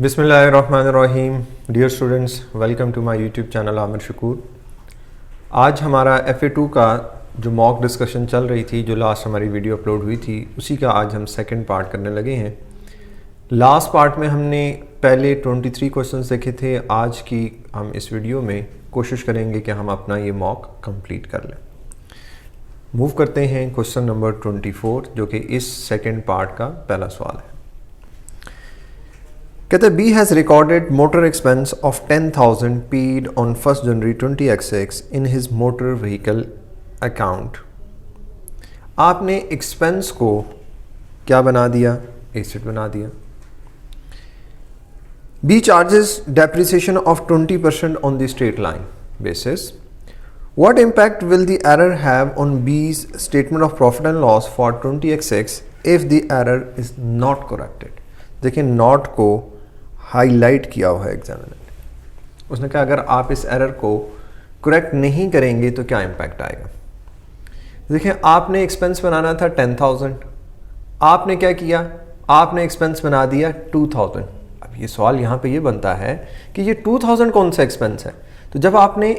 बिस्मिल्लाहिर्रहमानिर्रहीम। Dear students, welcome to my YouTube channel Aamir Shakoor. आज हमारा FA2 का जो मॉक डिस्कशन चल रही थी, जो लास्ट हमारी वीडियो अपलोड हुई थी, उसी का आज हम सेकंड पार्ट करने लगे हैं। लास्ट पार्ट में हमने पहले 23 क्वेश्चंस देखे थे। आज की हम इस वीडियो में कोशिश करेंगे कि हम अपना ये मॉक कंप्लीट कर लें। मूव करते हैं क्वेश्चन नंबर 24, जो कि इस सेकेंड पार्ट का पहला सवाल है। कहते हैं B has recorded motor expense of 10,000 paid on 1 January 20XX in his motor vehicle account. आपने एक्सपेंस को क्या बना दिया? एसेट बना दिया। B charges depreciation of 20% on the straight line basis. What impact will the error have on B's statement of profit and loss for 20XX if the error is not corrected? देखिए, not को highlight किया हुआ है examiner ने। उसने कहा अगर आप इस एरर को करेक्ट नहीं करेंगे तो क्या इम्पैक्ट आएगा। देखिए, आपने एक्सपेंस बनाना था 10,000, आपने क्या किया? आपने एक्सपेंस बना दिया 2,000। अब ये सवाल यहाँ पे ये बनता है कि ये 2,000 कौन सा एक्सपेंस है? तो जब आपने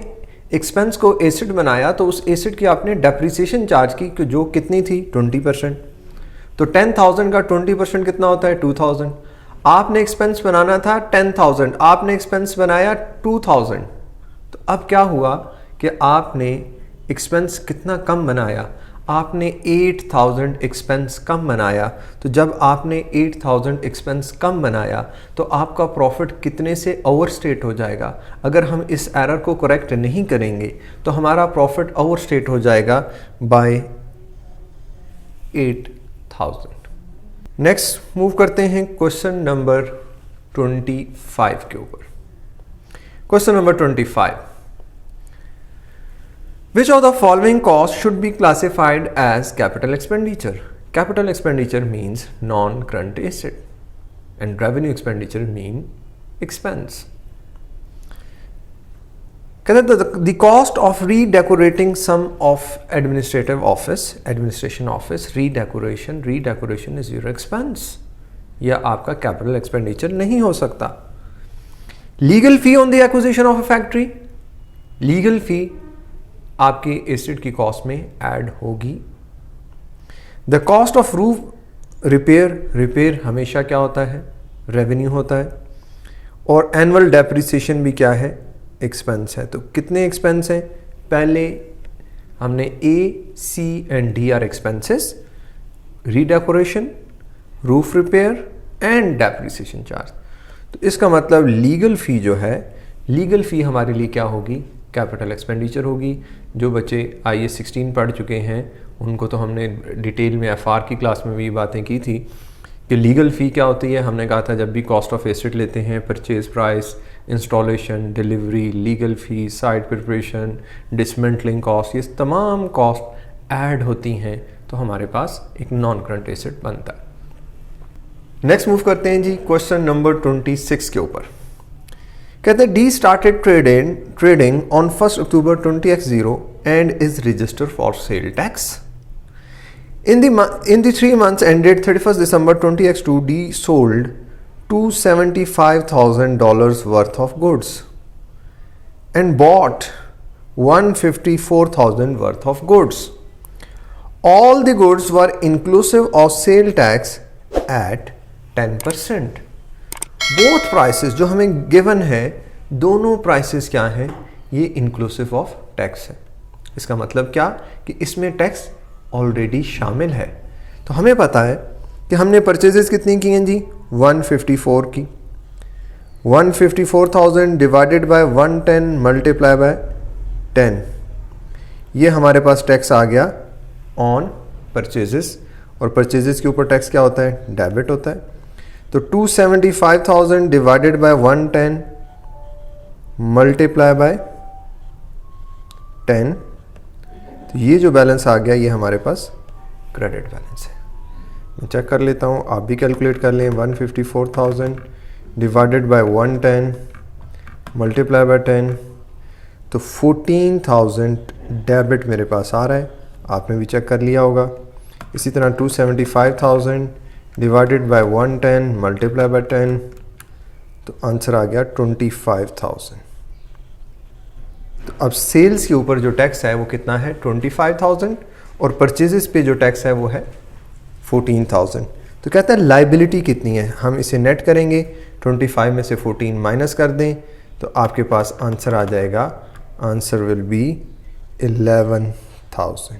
एक्सपेंस को एसेट बनाया तो उस एसेट की आपने डेप्रिसिएशन चार्ज की, जो कितनी थी? 20%। तो 10,000 का 20% कितना होता है? 2,000। आपने एक्सपेंस बनाना था 10,000, आपने एक्सपेंस बनाया 2,000। तो अब क्या हुआ कि आपने एक्सपेंस कितना कम बनाया? आपने 8,000 एक्सपेंस कम बनाया। तो जब आपने 8,000 एक्सपेंस कम बनाया तो आपका प्रॉफिट कितने से ओवरस्टेट हो जाएगा? अगर हम इस एरर को करेक्ट नहीं करेंगे तो हमारा प्रॉफिट ओवरस्टेट हो जाएगा बाय 8,000। नेक्स्ट मूव करते हैं क्वेश्चन नंबर 25 के ऊपर। Question number 25, Which of the following costs should be classified as capital expenditure? Capital expenditure means non-current asset and revenue expenditure mean expense. The cost of redecorating some of administration office, redecoration is your expense. यह आपका capital expenditure नहीं हो सकता। Legal fee on the acquisition of a factory, legal fee आपके asset की cost में add होगी। The cost of roof repair हमेशा क्या होता है? रेवेन्यू होता है। और एनुअल डेप्रिसिएशन भी क्या है? एक्सपेंस है। तो कितने एक्सपेंस हैं? पहले हमने A, C and D are expenses, redecoration, roof repair and depreciation charge. तो इसका मतलब लीगल फ़ी जो है, लीगल फ़ी हमारे लिए क्या होगी? कैपिटल एक्सपेंडिचर होगी। जो बच्चे IAS 16 पढ़ चुके हैं उनको तो हमने डिटेल में FR की क्लास में भी ये बातें की थी कि लीगल फ़ी क्या होती है। हमने कहा था जब भी कॉस्ट ऑफ एसेट लेते हैं, purchase price, installation, delivery, legal fee, site preparation, dismantling cost, ये तमाम कॉस्ट ऐड होती हैं तो हमारे पास एक नॉन करंट एसेट बनता है। नेक्स्ट मूव करते हैं जी क्वेश्चन नंबर 26 के ऊपर। कहते हैं D started trading on 1 October 20X0 and is registered for sale tax. In the 3 months ended 31st December 20X2, D sold $275,000 worth of goods and bought $154,000 worth of goods. All the goods were inclusive of sale tax at 10%. Both prices जो हमें given है, दोनों prices क्या हैं? ये inclusive of tax है। इसका मतलब क्या कि इसमें टैक्स ऑलरेडी शामिल है। तो हमें पता है कि हमने परचेजेस कितनी की हैं जी? 154 की। 154,000 डिवाइडेड बाय 110 मल्टीप्लाई बाय 10, ये हमारे पास टैक्स आ गया ऑन परचेजेस। और परचेजेस के ऊपर टैक्स क्या होता है? डेबिट होता है। तो 275,000 डिवाइडेड बाय 110 मल्टीप्लाई बाय 10, तो ये जो बैलेंस आ गया ये हमारे पास क्रेडिट बैलेंस है। मैं चेक कर लेता हूँ, आप भी कैलकुलेट कर लें। 154,000 डिवाइडेड बाय 110 मल्टीप्लाई बाय 10, तो 14,000 डेबिट मेरे पास आ रहा है। आपने भी चेक कर लिया होगा। इसी तरह 275,000 डिवाइडेड बाय 110 मल्टीप्लाई बाय 10, तो आंसर आ गया 25,000। तो अब सेल्स के ऊपर जो टैक्स है वो कितना है 25,000 और परचेजेस पे जो टैक्स है वो है 14,000। तो कहता है लाइबिलिटी कितनी है, हम इसे नेट करेंगे, 25 में से 14 माइनस कर दें तो आपके पास आंसर आ जाएगा, आंसर विल बी 11,000।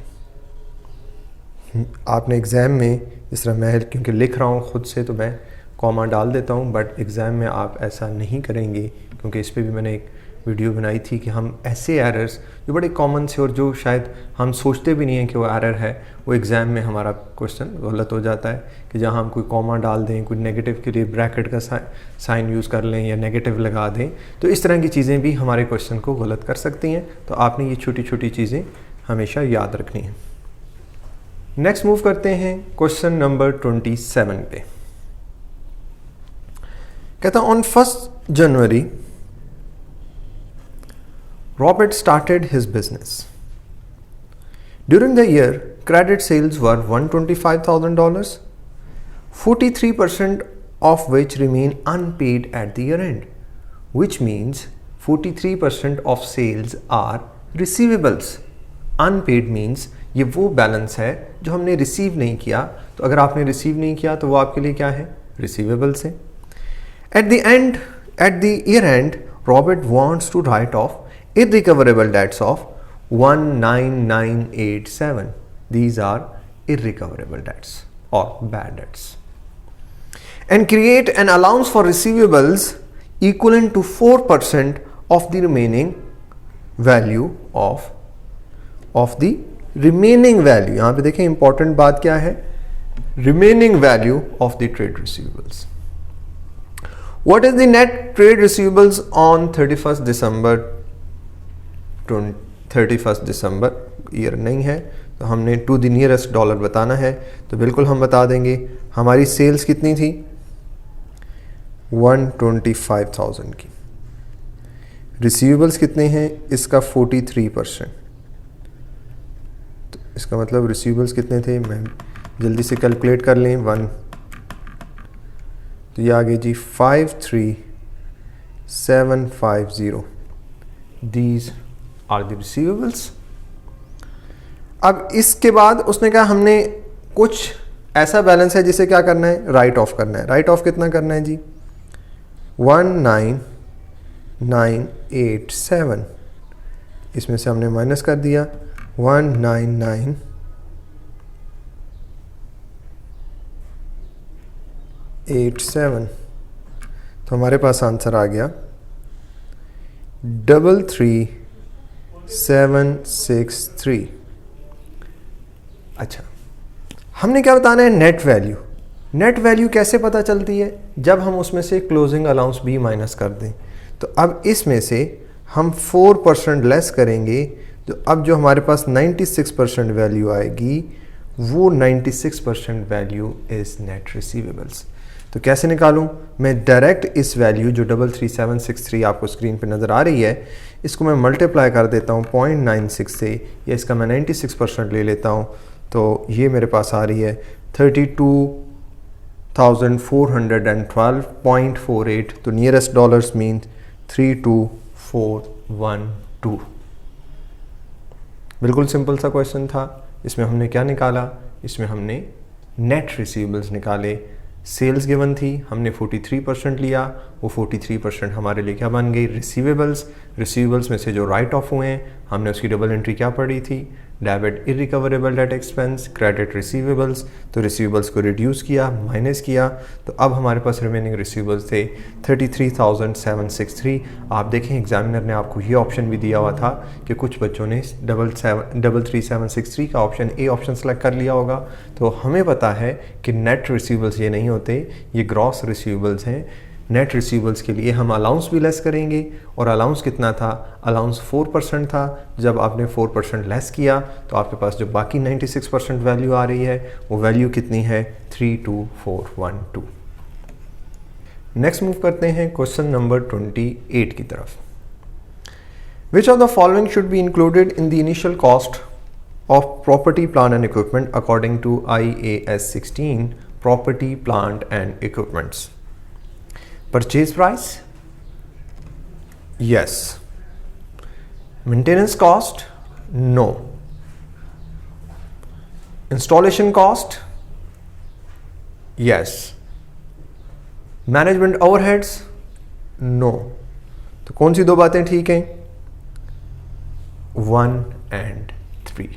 आपने एग्ज़ाम में, जिस तरह मैं क्योंकि लिख रहा हूँ ख़ुद से तो मैं कॉमा डाल देता हूँ, बट एग्ज़ाम में आप ऐसा नहीं करेंगे, क्योंकि इस पे भी मैंने एक वीडियो बनाई थी कि हम ऐसे एरर्स जो बड़े कॉमन से और जो शायद हम सोचते भी नहीं हैं कि वो एरर है, वो एग्ज़ाम में हमारा क्वेश्चन गलत हो जाता है कि जहाँ हम कोई कॉमा डाल दें, कोई नेगेटिव के लिए ब्रैकेट का साइन यूज़ कर लें या नेगेटिव लगा दें, तो इस तरह की चीज़ें भी हमारे क्वेश्चन को गलत कर सकती हैं। तो आपने ये छोटी छोटी चीज़ें हमेशा याद रखनी है। नेक्स्ट मूव करते हैं क्वेश्चन नंबर 27 पे। कहता on 1 January Robert started his business. During the year, credit sales were $125,000, 43% of which remain unpaid at the year end, which means 43% of sales are receivables. Unpaid means ये वो balance है जो हमने receive नहीं किया, तो अगर आपने रिसीव नहीं किया तो वो आपके लिए क्या है, रिसीवेबल्स है। At the year end, Robert wants to write off irrecoverable debts of 19987. These are irrecoverable debts or bad debts, and create an allowance for receivables equivalent to 4% of the remaining value of the remaining value. यहाँ पे देखें important बात क्या है, remaining value of the trade receivables. What is the net trade receivables on 31st December? 31st December year नहीं है तो हमने टू द नियरेस्ट डॉलर बताना है, तो बिल्कुल हम बता देंगे। हमारी सेल्स कितनी थी, 125,000 की। रिसीवेबल्स कितने हैं, इसका 43%, तो इसका मतलब रिसीवेबल्स कितने थे, मैं जल्दी से कैलकुलेट कर लें, 1 तो ये आ गए जी 53,750। These are the receivables. अब इसके बाद उसने कहा हमने कुछ ऐसा बैलेंस है जिसे क्या करना है, राइट ऑफ करना है। राइट ऑफ कितना करना है जी, 19987, इसमें से हमने माइनस कर दिया 19987, तो हमारे पास आंसर आ गया 33,763। अच्छा, हमने क्या बताना है, नेट वैल्यू। नेट वैल्यू कैसे पता चलती है, जब हम उसमें से क्लोजिंग अलाउंस भी माइनस कर दें। तो अब इसमें से हम 4% लेस करेंगे, तो अब जो हमारे पास 96% वैल्यू आएगी वो 96% वैल्यू इज़ नेट रिसीवेबल्स। तो कैसे निकालूं, मैं डायरेक्ट इस वैल्यू जो 33,763 आपको स्क्रीन पे नज़र आ रही है, इसको मैं मल्टीप्लाई कर देता हूँ 0.96 से, या इसका मैं 96% ले लेता हूँ, तो ये मेरे पास आ रही है 32,412.48। तो नियरेस्ट डॉलर्स मीन 32412। बिल्कुल सिंपल सा क्वेश्चन था। इसमें हमने क्या निकाला, इसमें हमने नेट रिसीवेबल्स निकाले। सेल्स गिवन थी, हमने 43% लिया, वो 43% हमारे लिए क्या बन गई, रिसीवेबल्स। रिसीवेबल्स में से जो राइट ऑफ हुए हैं हमने उसकी डबल एंट्री क्या पढ़ी थी, debit irrecoverable date expense, credit receivables. तो रिसीवेबल्स को रिड्यूस किया, माइनस किया, तो अब हमारे पास रिमेनिंग रिसीवेबल्स थे 33,763। आप देखें एग्जामिनर ने आपको ये ऑप्शन भी दिया हुआ था कि कुछ बच्चों ने 33,763 का ऑप्शन ए ऑप्शन सेलेक्ट कर लिया होगा। तो हमें पता है कि नेट रिसीवेबल्स ये नहीं होते, ये ग्रॉस रिसीवेबल्स हैं। नेट रिसीवेबल्स के लिए हम अलाउंस भी लेस करेंगे, और अलाउंस कितना था, अलाउंस 4% था। जब आपने 4% लेस किया तो आपके पास जो बाकी 96% वैल्यू आ रही है वो वैल्यू कितनी है, 32412। नेक्स्ट मूव करते हैं क्वेश्चन नंबर 28 की तरफ। Which of the following should be included in the initial cost of property plant and equipment according to IAS 16 property plant and equipments. Purchase price, yes. Maintenance cost, no. Installation cost, yes. Management overheads, no. तो कौन सी दो बातें ठीक हैं? 1 and 3.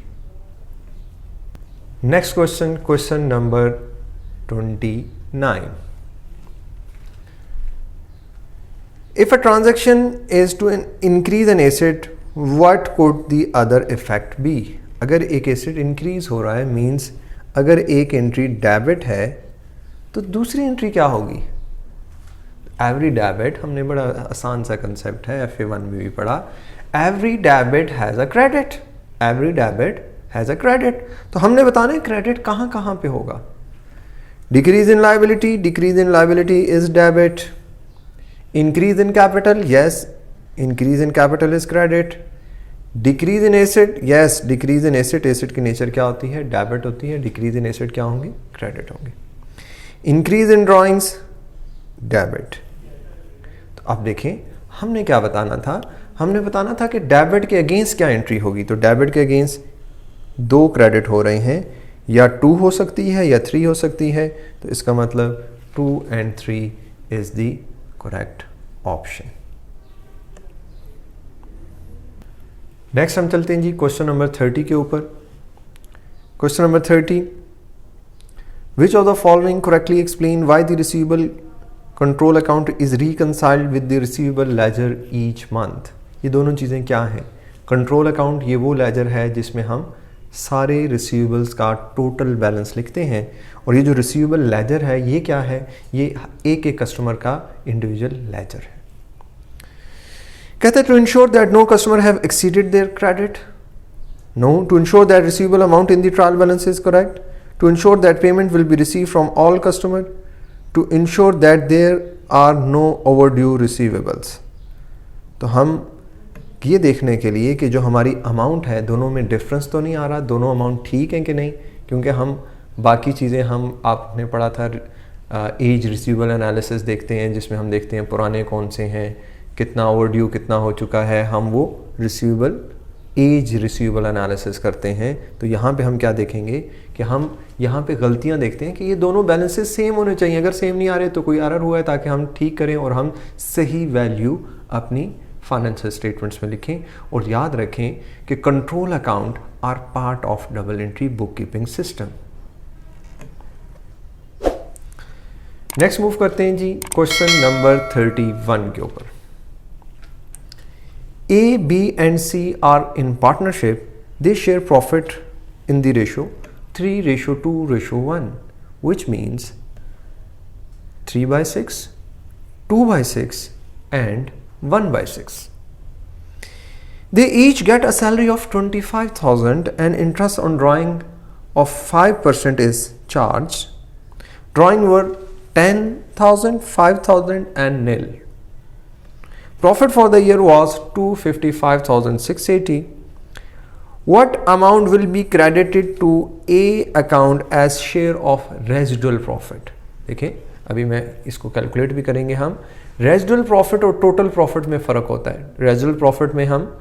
Next question, question number 29. If a transaction is to increase an asset, what could the other effect be? अगर एक asset increase हो रहा है मीन्स अगर एक एंट्री डेबिट है तो दूसरी एंट्री क्या होगी? एवरी डेबिट, हमने बड़ा आसान सा कंसेप्ट है, FA1 में भी पढ़ा. Every debit has a credit. Every debit has a credit. तो हमने बताना है क्रेडिट कहाँ कहाँ पे होगा. Decrease in liability, decrease in liability is debit. Increase in capital, yes, increase in capital is credit. Decrease in asset, yes, decrease in asset, asset की nature क्या होती है? डेबिट होती है. डिक्रीज इन एसेट क्या होंगे? क्रेडिट होंगे. Increase in drawings, debit. तो अब देखें हमने क्या बताना था. हमने बताना था कि डेबिट के अगेंस्ट क्या एंट्री होगी. तो डेबिट के अगेंस्ट 2 क्रेडिट हो रहे हैं, या 2 हो सकती है या 3 हो सकती है. तो इसका मतलब 2 and 3 is the correct option. Next हम चलते हैं जी क्वेश्चन नंबर 30 के ऊपर. Question number 30. Which of the following correctly explain why the receivable control account is reconciled with the receivable ledger each month. ये दोनों चीज़ें क्या हैं? कंट्रोल अकाउंट ये वो लेजर है जिसमें हम सारे रिसीवेबल्स का टोटल बैलेंस लिखते हैं, और ये जो रिसीवेबल लेजर है ये क्या है? ये एक एक कस्टमर का इंडिविजुअल लेजर है. कहते हैं to ensure that no customer have exceeded their credit, no. To ensure that receivable amount in the trial balance is correct, to ensure that payment will be receive from all customer, to ensure that there are no overdue receivables. तो हम ये देखने के लिए कि जो हमारी amount है दोनों में डिफरेंस तो नहीं आ रहा, दोनों अमाउंट ठीक हैं कि नहीं, क्योंकि हम बाकी चीज़ें हम आपने पढ़ा था एज रिसीवेबल एनालिसिस देखते हैं, जिसमें हम देखते हैं पुराने कौन से हैं, कितना ओवरड्यू कितना हो चुका है, हम वो रिसीवेबल एज रिसीवेबल एनालिसिस करते हैं. तो यहाँ पे हम क्या देखेंगे कि हम यहाँ पे गलतियाँ देखते हैं कि ये दोनों बैलेंसेस सेम होने चाहिए. अगर सेम नहीं आ रहे तो कोई एरर हुआ है, ताकि हम ठीक करें और हम सही वैल्यू अपनी फाइनेंशियल स्टेटमेंट्स में लिखें. और याद रखें कि control account are part of double entry book keeping system. Next move करते हैं जी क्वेश्चन नंबर 31 के ऊपर. A, B and C are in partnership. They share profit in the ratio 3:2:1, which means 3/6, 2/6 and 1/6. They each get a salary of 25,000 and interest on drawing of 5% is charged. Drawing were 10,000, 5,000 and nil. Profit for the year was 255,680. What amount will be credited to A account as share of residual profit? देखिए अभी मैं इसको calculate भी करेंगे हम. Residual profit और total profit में फ़र्क होता है. रेजिडुअल प्रॉफिट में हम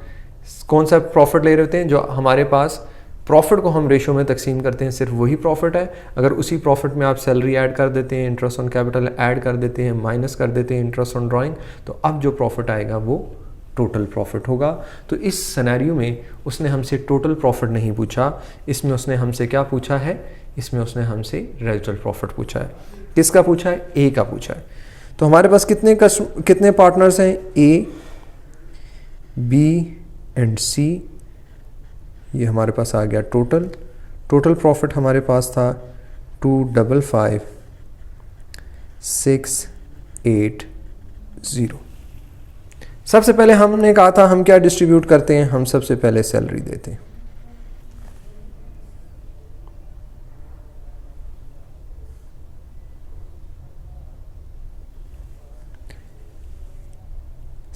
कौन सा प्रॉफिट ले रहे होते हैं? जो हमारे पास प्रॉफिट को हम रेशो में तकसीम करते हैं, सिर्फ वही प्रॉफिट है. अगर उसी प्रॉफिट में आप सैलरी ऐड कर देते हैं, इंटरेस्ट ऑन कैपिटल ऐड कर देते हैं, माइनस कर देते हैं इंटरेस्ट ऑन ड्राइंग, तो अब जो प्रॉफिट आएगा वो टोटल प्रॉफिट होगा. तो इस सिनेरियो में उसने हमसे टोटल प्रॉफिट नहीं पूछा, इसमें उसने हमसे क्या पूछा है? इसमें उसने हमसे रेजिडुअल प्रॉफिट पूछा है. किसका पूछा है? ए का पूछा है. तो हमारे पास कितने पार्टनर्स हैं? ए, बी एंड सी. ये हमारे पास आ गया टोटल. टोटल प्रॉफिट हमारे पास था 255,680. सबसे पहले हमने कहा था हम क्या डिस्ट्रीब्यूट करते हैं? हम सबसे पहले सैलरी देते हैं.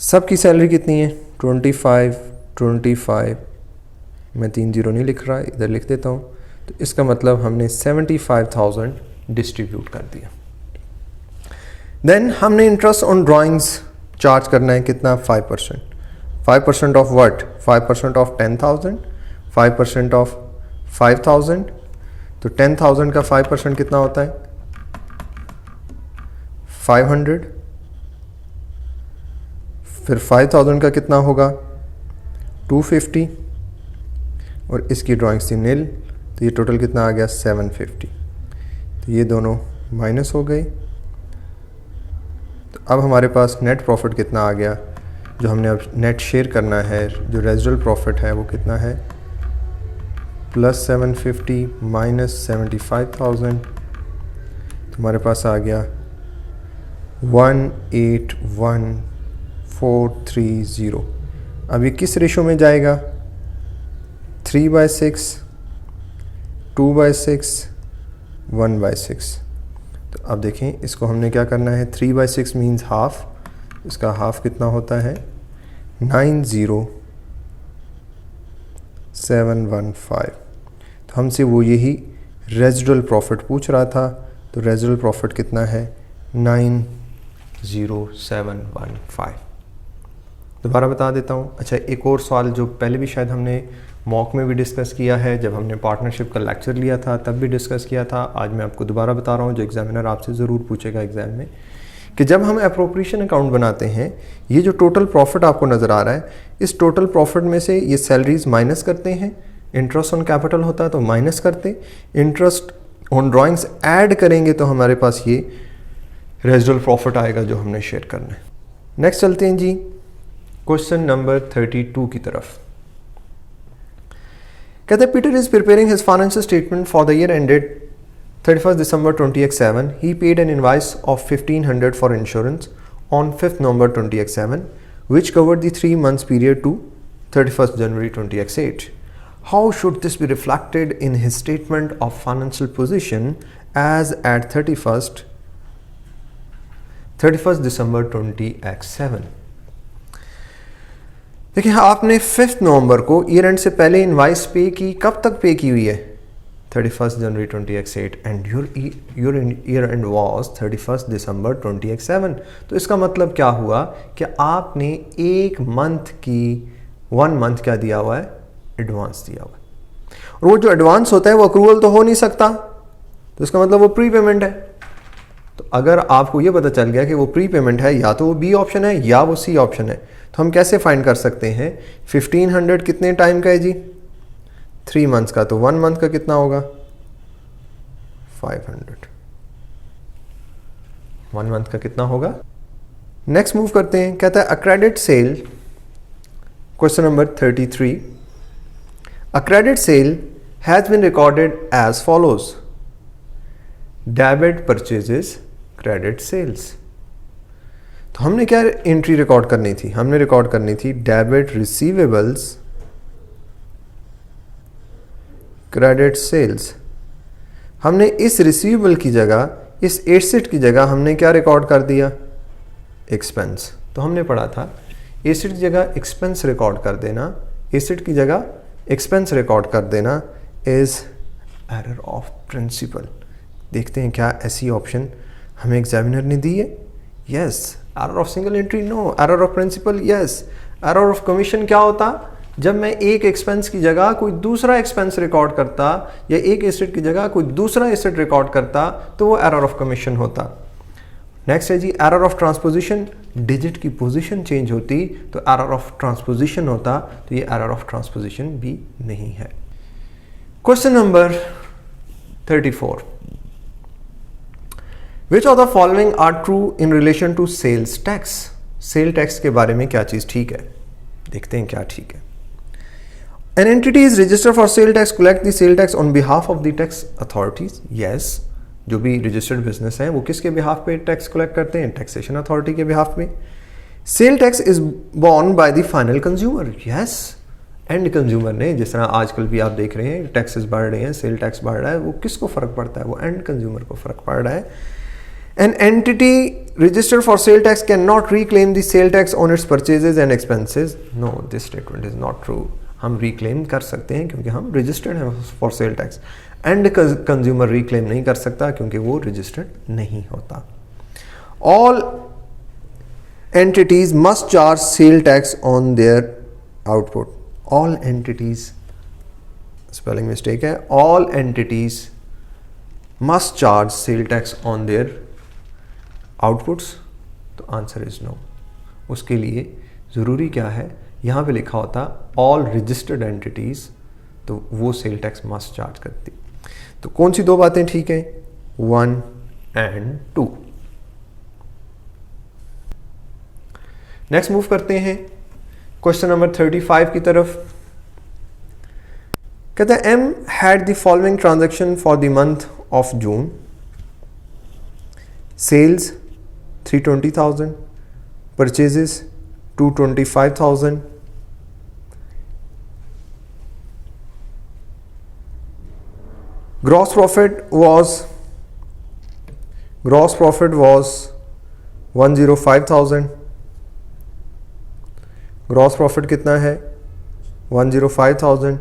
सबकी सैलरी कितनी है? 25. मैं 3 0 नहीं लिख रहा, इधर लिख देता हूँ. तो इसका मतलब हमने 75,000 डिस्ट्रीब्यूट कर दिया. देन हमने इंटरेस्ट ऑन ड्राइंग्स चार्ज करना है कितना, 5%. 5% ऑफ व्हाट, 5% ऑफ 10,000, 5% ऑफ 5,000. तो 10,000 का 5% कितना होता है, 500. फिर 5,000 का कितना होगा, 250. और इसकी ड्राइंग्स थी नील, तो ये टोटल कितना आ गया, 750. तो ये दोनों माइनस हो गए. तो अब हमारे पास नेट प्रॉफिट कितना आ गया, जो हमने अब नेट शेयर करना है, जो रेजिडुअल प्रॉफिट है वो कितना है, प्लस 750 माइनस 75,000. तो हमारे पास आ गया 181,430. अब ये किस रेशो में जाएगा, 3/6, 2/6, 1/6. तो अब देखें इसको हमने क्या करना है, 3/6 मीन्स हाफ, इसका हाफ कितना होता है, 90,715. तो हमसे वो यही रेजिडुअल प्रॉफिट पूछ रहा था. तो रेजिडुअल प्रॉफिट कितना है, 90,715. दोबारा बता देता हूँ. अच्छा, एक और सवाल जो पहले भी शायद हमने मॉक में भी डिस्कस किया है, जब हमने पार्टनरशिप का लेक्चर लिया था तब भी डिस्कस किया था. आज मैं आपको दोबारा बता रहा हूँ, जो एग्जामिनर आपसे ज़रूर पूछेगा एग्जाम में, कि जब हम अप्रोप्रिएशन अकाउंट बनाते हैं, ये जो टोटल प्रॉफिट आपको नज़र आ रहा है, इस टोटल प्रॉफिट में से ये सैलरीज माइनस करते हैं, इंटरेस्ट ऑन कैपिटल होता है तो माइनस करते, इंटरेस्ट ऑन ड्राइंग्स ऐड करेंगे तो हमारे पास ये रेजिडुअल प्रॉफिट आएगा जो हमने शेयर करना है. नेक्स्ट चलते हैं जी क्वेश्चन नंबर 32 की तरफ. कहते हैं Peter is preparing his financial statement for the year ended 31st December 2007. He paid an invoice of 1,500 for insurance on 5th November 2007, which covered the 3 months period to 31st January 2008. How should this be reflected in his statement of financial position as at 31st December 2007? देखिए, आपने 5th नवंबर को year and से पहले invoice पे की, कब तक पे की हुई है, 31st January 2008, and your year end was 31st December 2007. तो इसका मतलब क्या हुआ कि आपने एक मंथ की 1 मंथ क्या दिया हुआ है, एडवांस दिया हुआ है. और वो जो एडवांस होता है वो अक्रूवल तो हो नहीं सकता, तो इसका मतलब वो प्री पेमेंट है. तो अगर आपको ये पता चल गया कि वो प्री पेमेंट है, या तो वो बी ऑप्शन है या वो सी ऑप्शन है, तो हम कैसे फाइंड कर सकते हैं, 1,500 कितने टाइम का है जी, 3 मंथ्स का, तो 1 मंथ का कितना होगा, 500. 1 मंथ का कितना होगा. नेक्स्ट मूव करते हैं. कहता है a credit sale, question number 33. A credit sale has been recorded as follows. Debit purchases, credit sales. तो हमने क्या एंट्री रिकॉर्ड करनी थी, हमने रिकॉर्ड करनी थी डेबिट रिसीवेबल्स, क्रेडिट सेल्स. हमने इस रिसीवेबल की जगह, इस एसेट की जगह हमने क्या रिकॉर्ड कर दिया, एक्सपेंस. तो हमने पढ़ा था एसेट की जगह एक्सपेंस रिकॉर्ड कर देना, एसेट की जगह एक्सपेंस रिकॉर्ड कर देना इज एरर ऑफ प्रिंसिपल. देखते हैं क्या ऐसी ऑप्शन हमें एग्जामिनर ने दी है. Yes. Error of single entry no, error of principle yes. Error of commission क्या होता, जब मैं एक एक्सपेंस की जगह कोई दूसरा एक्सपेंस रिकॉर्ड करता, या एक एसेट की जगह कोई दूसरा एसेट रिकॉर्ड करता, तो वो एरर ऑफ कमीशन होता. नेक्स्ट है जी एरर ऑफ ट्रांसपोजिशन, डिजिट की पोजीशन चेंज होती तो एरर ऑफ ट्रांसपोजिशन होता, तो ये एरर ऑफ ट्रांसपोजिशन भी नहीं है. Question number 34. Which of the following are true in relation to sales tax? Sale tax के बारे में क्या चीज़ ठीक है, देखते हैं क्या ठीक है. An entity is registered for sale tax, collect the sale tax on behalf of the tax authorities. Yes, जो भी रजिस्टर्ड बिजनेस हैं वो किसके बिहाफ पे टैक्स कलेक्ट करते हैं, टैक्सेशन अथॉरिटी के बिहाफ पे. Sale tax is born by the final consumer. Yes, and consumer ने, जिस तरह आजकल भी आप देख रहे हैं टैक्सेस बढ़ रहे हैं, सेल टैक्स बढ़ रहा है, वो किसको फर्क पड़ता है, वो एंड कंज्यूमर को फर्क पड़ रहा है. An entity registered for sale tax cannot reclaim the sale tax on its purchases and expenses. No, this statement is not true. हम reclaim कर सकते हैं क्योंकि हम registered हैं for sale tax. And consumer reclaim नहीं कर सकता क्योंकि वो registered नहीं होता. All entities must charge sale tax on their output. All entities, spelling mistake है, all entities must charge sale tax on their outputs, तो आंसर इज नो। उसके लिए ज़रूरी क्या है, यहाँ पे लिखा होता ऑल रजिस्टर्ड एंटिटीज, तो वो सेल टैक्स मस्ट चार्ज करती। तो कौन सी दो बातें ठीक है, 1 and 2। नेक्स्ट मूव करते हैं क्वेश्चन नंबर 35 की तरफ। कहते हैं M had the following transaction for the month of June. Sales 320,000, purchases 225,000, gross profit was 105,000। gross profit कितना है, 105,000,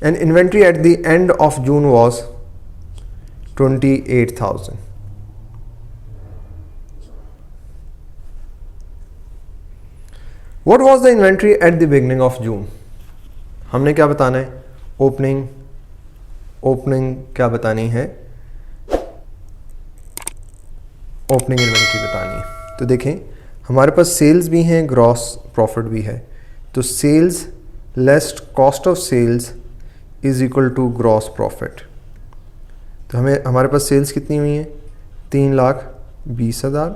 and inventory at the end of June was 28,000। What was the inventory at the beginning of June? हमने क्या बताना है, opening क्या बतानी है, opening inventory बतानी है। तो देखें हमारे पास सेल्स भी हैं, ग्रॉस प्रॉफिट भी है, तो sales less cost of sales is equal to gross profit. तो हमारे पास सेल्स कितनी हुई हैं, 3,20,000,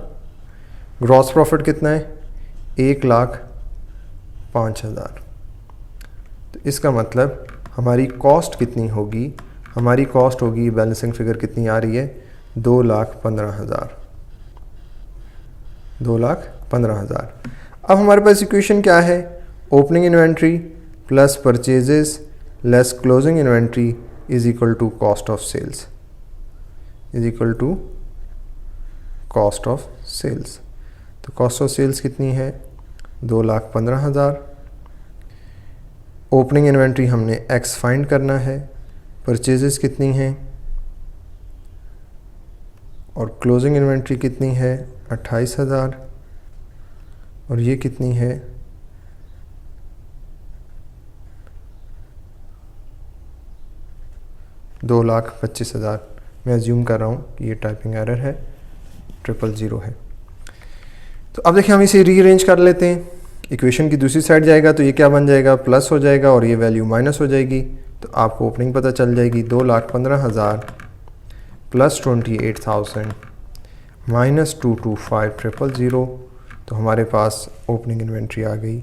ग्रॉस प्रॉफिट कितना है, 1,05,000। तो इसका मतलब हमारी कॉस्ट कितनी होगी, हमारी कॉस्ट होगी, बैलेंसिंग फिगर कितनी आ रही है, 2,15,000। 2,15,000। अब हमारे पास इक्वेशन क्या है, opening inventory plus purchases less closing inventory is equal to cost of sales, is equal to cost of sales. तो कॉस्ट ऑफ सेल्स कितनी है, 2,15,000। ओपनिंग इन्वेंट्री हमने एक्स फाइंड करना है, परचेजेस कितनी हैं और क्लोजिंग इन्वेंट्री कितनी है, 28,000, और ये कितनी है, 2,25,000। मैं अज्यूम कर रहा हूँ कि ये टाइपिंग एरर है, 000 है। तो अब देखिए हम इसे रीअरेंज कर लेते हैं। इक्वेशन की दूसरी साइड जाएगा तो ये क्या बन जाएगा, प्लस हो जाएगा और ये वैल्यू माइनस हो जाएगी। तो आपको ओपनिंग पता चल जाएगी, 2,15,000 प्लस 28,000 माइनस 225,000। तो हमारे पास ओपनिंग इन्वेंट्री आ गई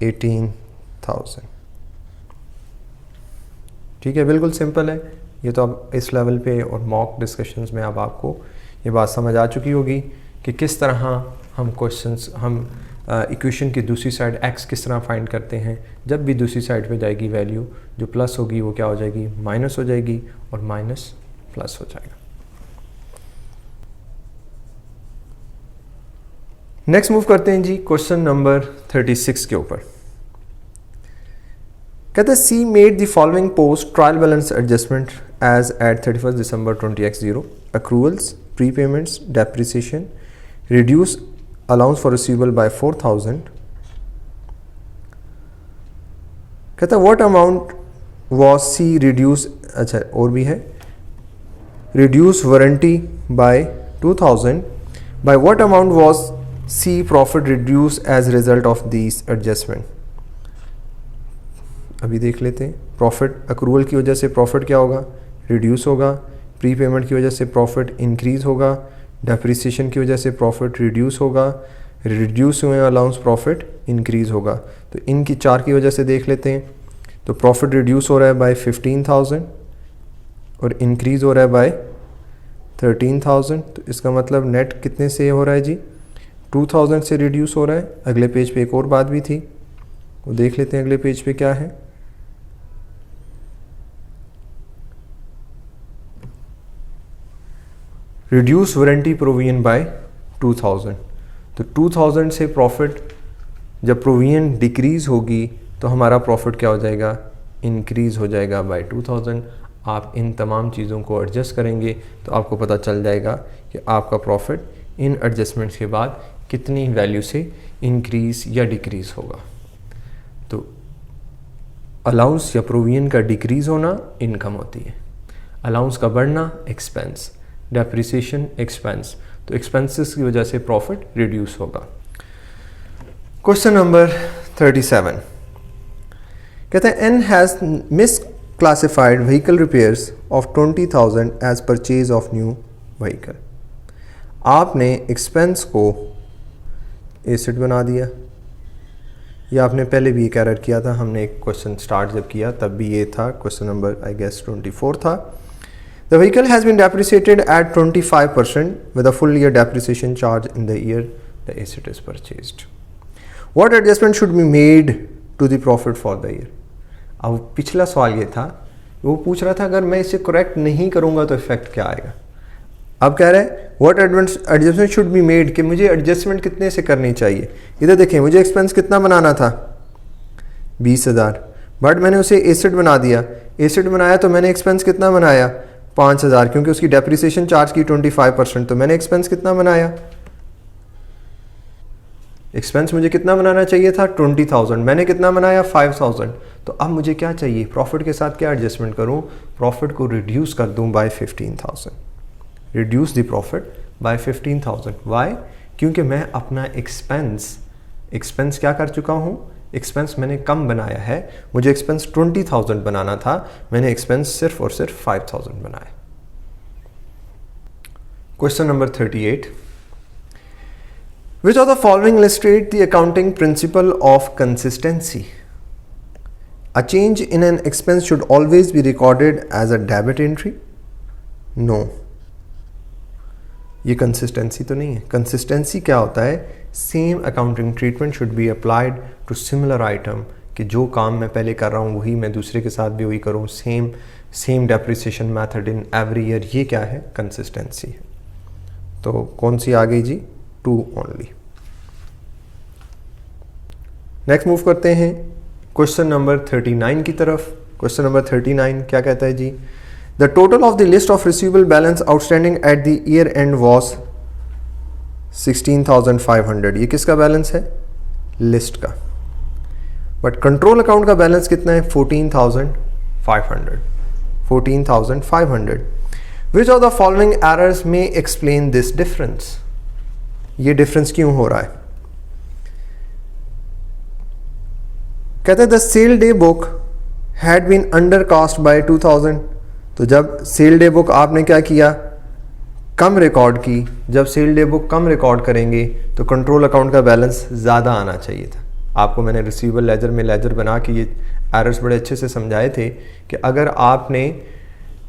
18,000। ठीक है, बिल्कुल सिंपल है ये। तो अब इस लेवल पे और मॉक डिस्कशंस में अब आपको ये बात समझ आ चुकी होगी कि किस तरह हम इक्वेशन की दूसरी साइड x किस तरह फाइंड करते हैं। जब भी दूसरी साइड पे जाएगी वैल्यू, जो प्लस होगी वो क्या हो जाएगी, माइनस हो जाएगी, और माइनस प्लस हो जाएगा। नेक्स्ट मूव करते हैं जी क्वेश्चन नंबर 36 के ऊपर। कहते हैं C made the following post trial balance adjustment as at 31 December 20x0, accruals, prepayments, depreciation, reduce allowance for receivable by 4,000। कहता है what amount was C reduce, अच्छा और भी है, reduce warranty by 2,000, by what amount was C profit reduced as result of these adjustment। अभी देख लेते हैं। प्रॉफिट अक्रूवल की वजह से प्रॉफिट क्या होगा, रिड्यूस होगा, प्री पेमेंट की वजह से प्रॉफिट इंक्रीज होगा, डेप्रिसिएशन की वजह से प्रॉफिट रिड्यूस होगा, रिड्यूस हुए अलाउंस प्रॉफिट इंक्रीज होगा। तो इनकी चार की वजह से देख लेते हैं। तो प्रॉफिट रिड्यूस हो रहा है बाय 15,000 और इंक्रीज हो रहा है बाय 13,000। तो इसका मतलब नेट कितने से हो रहा है जी, 2,000 से रिड्यूस हो रहा है। अगले पेज पे एक और बात भी थी, वो देख लेते हैं अगले पेज पे क्या है। Reduce warranty provision by 2,000। तो 2,000 से प्रॉफिट जब प्रोविजन डिक्रीज होगी तो हमारा प्रॉफिट क्या हो जाएगा, इंक्रीज हो जाएगा बाय 2,000। आप इन तमाम चीज़ों को एडजस्ट करेंगे तो आपको पता चल जाएगा कि आपका प्रॉफिट इन एडजस्टमेंट्स के बाद कितनी वैल्यू से इंक्रीज या डिक्रीज होगा। तो अलाउंस या प्रोविजन का डिक्रीज होना इनकम होती है, अलाउंस का बढ़ना एक्सपेंस, डेप्रिसिएशन एक्सपेंस, तो एक्सपेंसेस की वजह से प्रॉफिट रिड्यूस होगा। क्वेश्चन नंबर 37 कहते हैं N has misclassified vehicle repairs of 20,000 as purchase of new vehicle. आपने एक्सपेंस को एसेट बना दिया, या आपने पहले भी एक एरर किया था, हमने एक क्वेश्चन स्टार्ट जब किया तब भी ये था, क्वेश्चन नंबर आई गेस 24 था। The vehicle has been depreciated at 25% with a full year depreciation charge in the year the asset is purchased. What adjustment should be made to the profit for the year. अब पिछला सवाल ये था, वो पूछ रहा था अगर मैं इसे करेक्ट नहीं करूँगा तो इफेक्ट क्या आएगा। अब कह रहे हैं what adjustment should be made, कि मुझे एडजस्टमेंट कितने से करनी चाहिए। इधर देखें, मुझे एक्सपेंस कितना बनाना था 20,000, बट मैंने उसे एसेट बना दिया। एसेट बनाया तो मैंने एक्सपेंस कितना बनाया 5,000, क्योंकि उसकी डेप्रिसिएशन चार्ज की 25%, तो मैंने एक्सपेंस कितना बनाया, एक्सपेंस मुझे कितना बनाना चाहिए था 20,000, मैंने कितना बनाया 5,000। तो अब मुझे क्या चाहिए, प्रॉफिट के साथ क्या एडजस्टमेंट करूं, प्रॉफिट को रिड्यूस कर दूं by 15,000, reduce the profit by 15,000। Why, क्योंकि मैं अपना एक्सपेंस क्या कर चुका हूँ, एक्सपेंस मैंने कम बनाया है। मुझे एक्सपेंस 20,000 बनाना था, मैंने एक्सपेंस सिर्फ और सिर्फ 5,000 बनाया। Question number 38 Which of the following illustrate the accounting principle of consistency? A change in an expense should always be recorded as a debit entry? No. ये कंसिस्टेंसी तो नहीं है। कंसिस्टेंसी क्या होता है, same accounting treatment should be applied to similar item, कि जो काम मैं पहले कर रहा हूँ वही मैं दूसरे के साथ भी वही करूँ, same depreciation method in every year. ये क्या है, कंसिस्टेंसी है। तो कौन सी आ गई जी, 2 ओनली। नेक्स्ट मूव करते हैं क्वेश्चन नंबर 39 की तरफ। क्वेश्चन नंबर 39 क्या कहता है जी, the total of the list of receivable balance outstanding at the year end was 16,500। ये किसका बैलेंस है, लिस्ट का। बट कंट्रोल अकाउंट का बैलेंस कितना है 14,500। 14,500। Which of the following errors में एक्सप्लेन दिस डिफरेंस। ये डिफरेंस क्यों हो रहा है, कहते हैं the sale day book had been under cast by 2,000। तो जब सेल डे बुक आपने क्या किया, कम रिकॉर्ड की। जब सेल डे बुक कम रिकॉर्ड करेंगे तो कंट्रोल अकाउंट का बैलेंस ज़्यादा आना चाहिए था। आपको मैंने रिसीवेबल लेजर में लेजर बना के ये एरर्स बड़े अच्छे से समझाए थे कि अगर आपने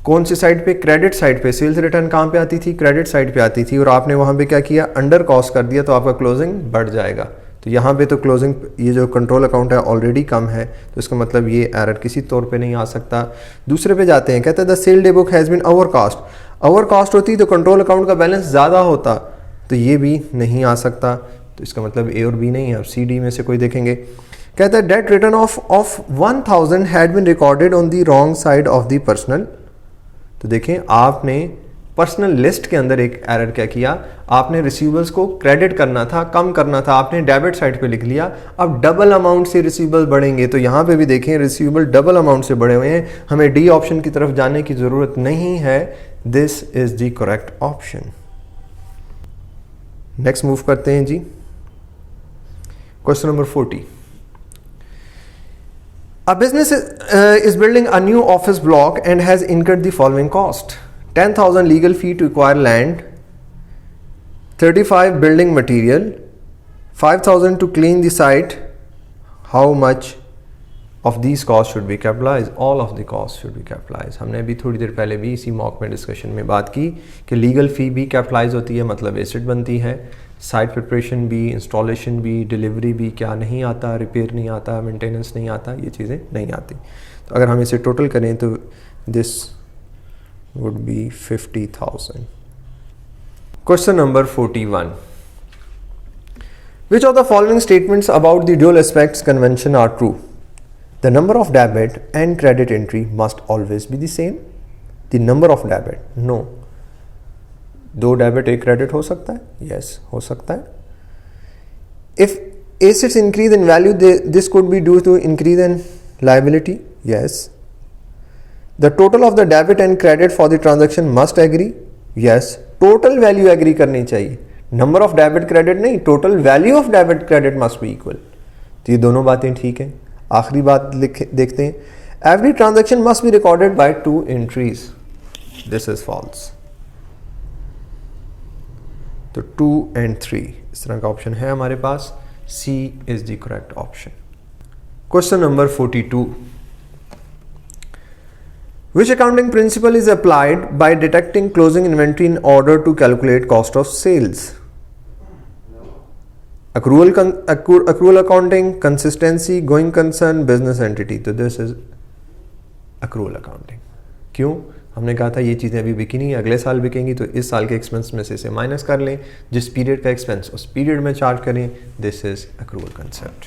कौन सी साइड पे, क्रेडिट साइड पे, सेल्स रिटर्न कहाँ पे आती थी, क्रेडिट साइड पे आती थी, और आपने वहाँ पे क्या किया, अंडर कॉस्ट कर दिया, तो आपका क्लोजिंग बढ़ जाएगा। तो यहाँ पे तो क्लोजिंग, ये जो कंट्रोल अकाउंट है ऑलरेडी कम है, तो इसका मतलब ये एरर किसी तौर पे नहीं आ सकता। दूसरे पे जाते हैं, कहते हैं the sale day book has been overcast. Overcast होती तो कंट्रोल अकाउंट का बैलेंस ज़्यादा होता, तो ये भी नहीं आ सकता। तो इसका मतलब ए और बी नहीं है। अब सी डी में से कोई देखेंगे। कहता है that return of 1,000 had been recorded on the wrong side of the personal. तो देखें, आपने पर्सनल लिस्ट के अंदर एक एरर क्या किया, आपने रिसीवेबल्स को क्रेडिट करना था, कम करना था, आपने डेबिट साइड पे लिख लिया। अब डबल अमाउंट से रिसीवेबल बढ़ेंगे, तो यहाँ पे भी देखें रिसीवेबल डबल अमाउंट से बढ़े हुए हैं। हमें डी ऑप्शन की तरफ जाने की जरूरत नहीं है। This is the correct option. Next move करते हैं जी, question number 40। A business is building a new office block and has incurred the following cost: 10,000 legal fee to acquire land, 35 building material, 5,000 to clean the site. How much of these costs should be capitalized? All of the costs should be capitalized. हमने अभी थोड़ी देर पहले भी इसी mock में discussion में बात की कि लीगल फी भी कैपिटलाइज होती है, मतलब एसेट बनती है। साइट प्रिपरेशन भी, इंस्टॉलेशन भी, डिलीवरी भी क्या नहीं आता, रिपेयर नहीं आता, मेंटेनेंस नहीं आता, ये चीज़ें नहीं आती। तो अगर हम इसे टोटल करें तो this would be 50,000। Question number 41। Which of the following statements about the dual aspects convention are true? The number of debit and credit entry must always be the same. The number of debit, no. 2 debit 1 credit हो सकता है? Yes, हो सकता है. If assets increase in value, this could be due to increase in liability. Yes. The total of the debit and credit for the transaction must agree. Yes. Total value agree करनी चाहिए. Number of debit credit नहीं, total value of debit credit must be equal. तो ये दोनों बातें ठीक हैं. आखिरी बात देखते हैं. Every transaction must be recorded by 2 entries. This is false. तो 2 and 3 इस तरह का ऑप्शन है हमारे पास. C is the correct option. Question number 42. Which accounting principle is applied by deducting closing inventory in order to calculate cost of sales? Accrual accounting, consistency, going concern, business entity. तो this is accrual accounting. क्यों? हमने कहा था ये चीज़ें अभी बिकी नहीं, अगले साल बिकेंगी, तो इस साल के एक्सपेंस में से इसे माइनस कर लें, जिस पीरियड का एक्सपेंस उस पीरियड में चार्ज करें. This is accrual concept.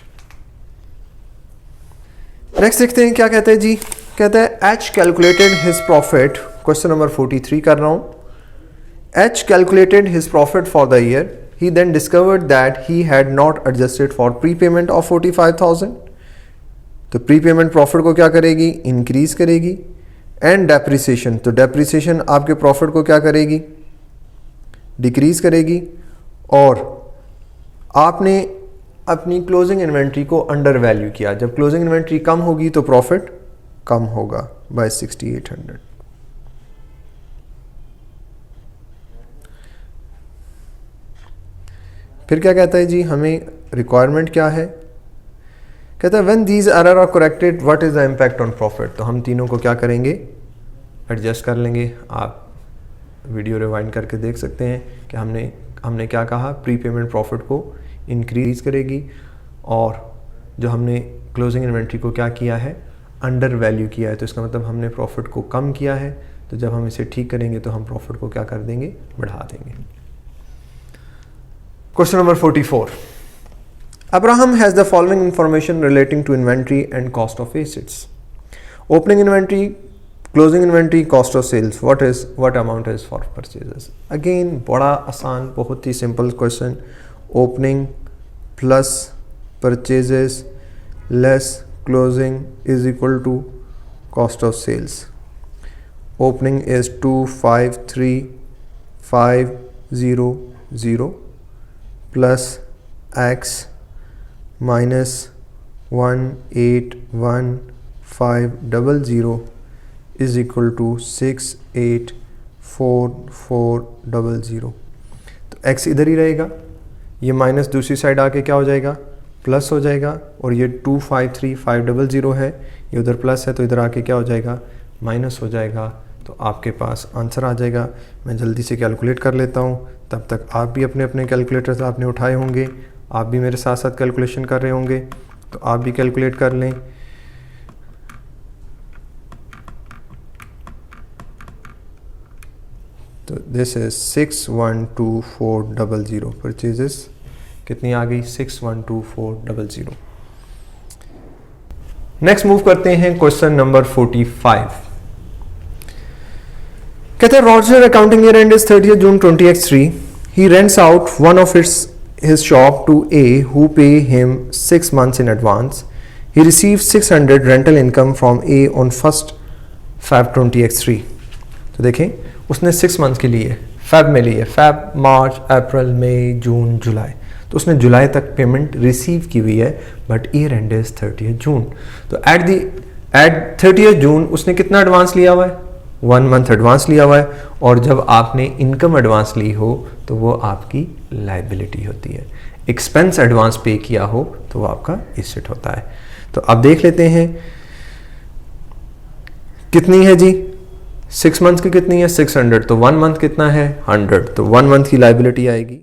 Next देखते हैं क्या कहते हैं जी. कहता है H calculated his profit. Question number 43 कर रहा हूँ. H calculated his profit for the year. He then discovered that he had not adjusted for prepayment of 45,000. तो प्रीपेमेंट प्रॉफिट को क्या करेगी? इंक्रीज करेगी. एंड डेप्रिसिएशन, तो डेप्रिसिएशन आपके प्रॉफिट को क्या करेगी? डिक्रीज करेगी. और आपने अपनी क्लोजिंग इन्वेंट्री को अंडर वैल्यू किया. जब क्लोजिंग इन्वेंट्री कम होगी तो प्रॉफिट कम होगा बाय 6800. फिर क्या कहता है जी, हमें रिक्वायरमेंट क्या है? कहता है when these error are corrected what is the impact on profit. तो हम तीनों को क्या करेंगे? एडजस्ट कर लेंगे. आप वीडियो रिवाइंड करके देख सकते हैं कि हमने क्या कहा. प्रीपेमेंट प्रॉफिट को इंक्रीज करेगी और जो हमने क्लोजिंग इन्वेंट्री को क्या किया है? अंडर वैल्यू किया है. तो इसका मतलब हमने प्रॉफिट को कम किया है. तो जब हम इसे ठीक करेंगे तो हम प्रॉफिट को क्या कर देंगे? बढ़ा देंगे. Question number 44. Abraham has the following information relating to inventory and cost of assets. Opening inventory, closing inventory, cost of sales. What amount is for purchases? Again, बड़ा आसान, बहुत ही simple question. Opening plus purchases less closing is equal to cost of sales. Opening is 253,500 plus X minus 181,500 is equal to 68,4400. तो x इधर ही रहेगा, ये minus दूसरी side आके क्या हो जाएगा? प्लस हो जाएगा. और ये 253,500 है, ये उधर प्लस है तो इधर आके क्या हो जाएगा? माइनस हो जाएगा. तो आपके पास आंसर आ जाएगा. मैं जल्दी से कैलकुलेट कर लेता हूँ. तब तक आप भी अपने अपने कैलकुलेटर्स आपने उठाए होंगे, आप भी मेरे साथ साथ कैलकुलेशन कर रहे होंगे, तो आप भी कैलकुलेट कर लें. तो दिस इज 612400. परचेजेस कितनी आ गई? 612400. नेक्स्ट मूव करते हैं क्वेश्चन नंबर 45. कहते हैं Roger accounting year and is 30th June 2023. He rents out one of his shop to A who pay him 6 months in advance. He receives 600 rental income from A on 1st Feb 2023. तो देखें उसने 6 months के लिए Feb में लिए, Feb, मार्च, अप्रैल, मई, जून, जुलाई. तो उसने जुलाई तक पेमेंट रिसीव की हुई है, but year and is 30th June. तो एट 30th June उसने कितना एडवांस लिया हुआ है? 1 मंथ एडवांस लिया हुआ है. और जब आपने इनकम एडवांस ली हो तो वो आपकी लाइबिलिटी होती है. एक्सपेंस एडवांस पे किया हो तो वो आपका एसेट होता है. तो अब देख लेते हैं कितनी है जी. 6 मंथ्स की कितनी है? 600. तो 1 मंथ कितना है? 100. तो 1 मंथ की लाइबिलिटी आएगी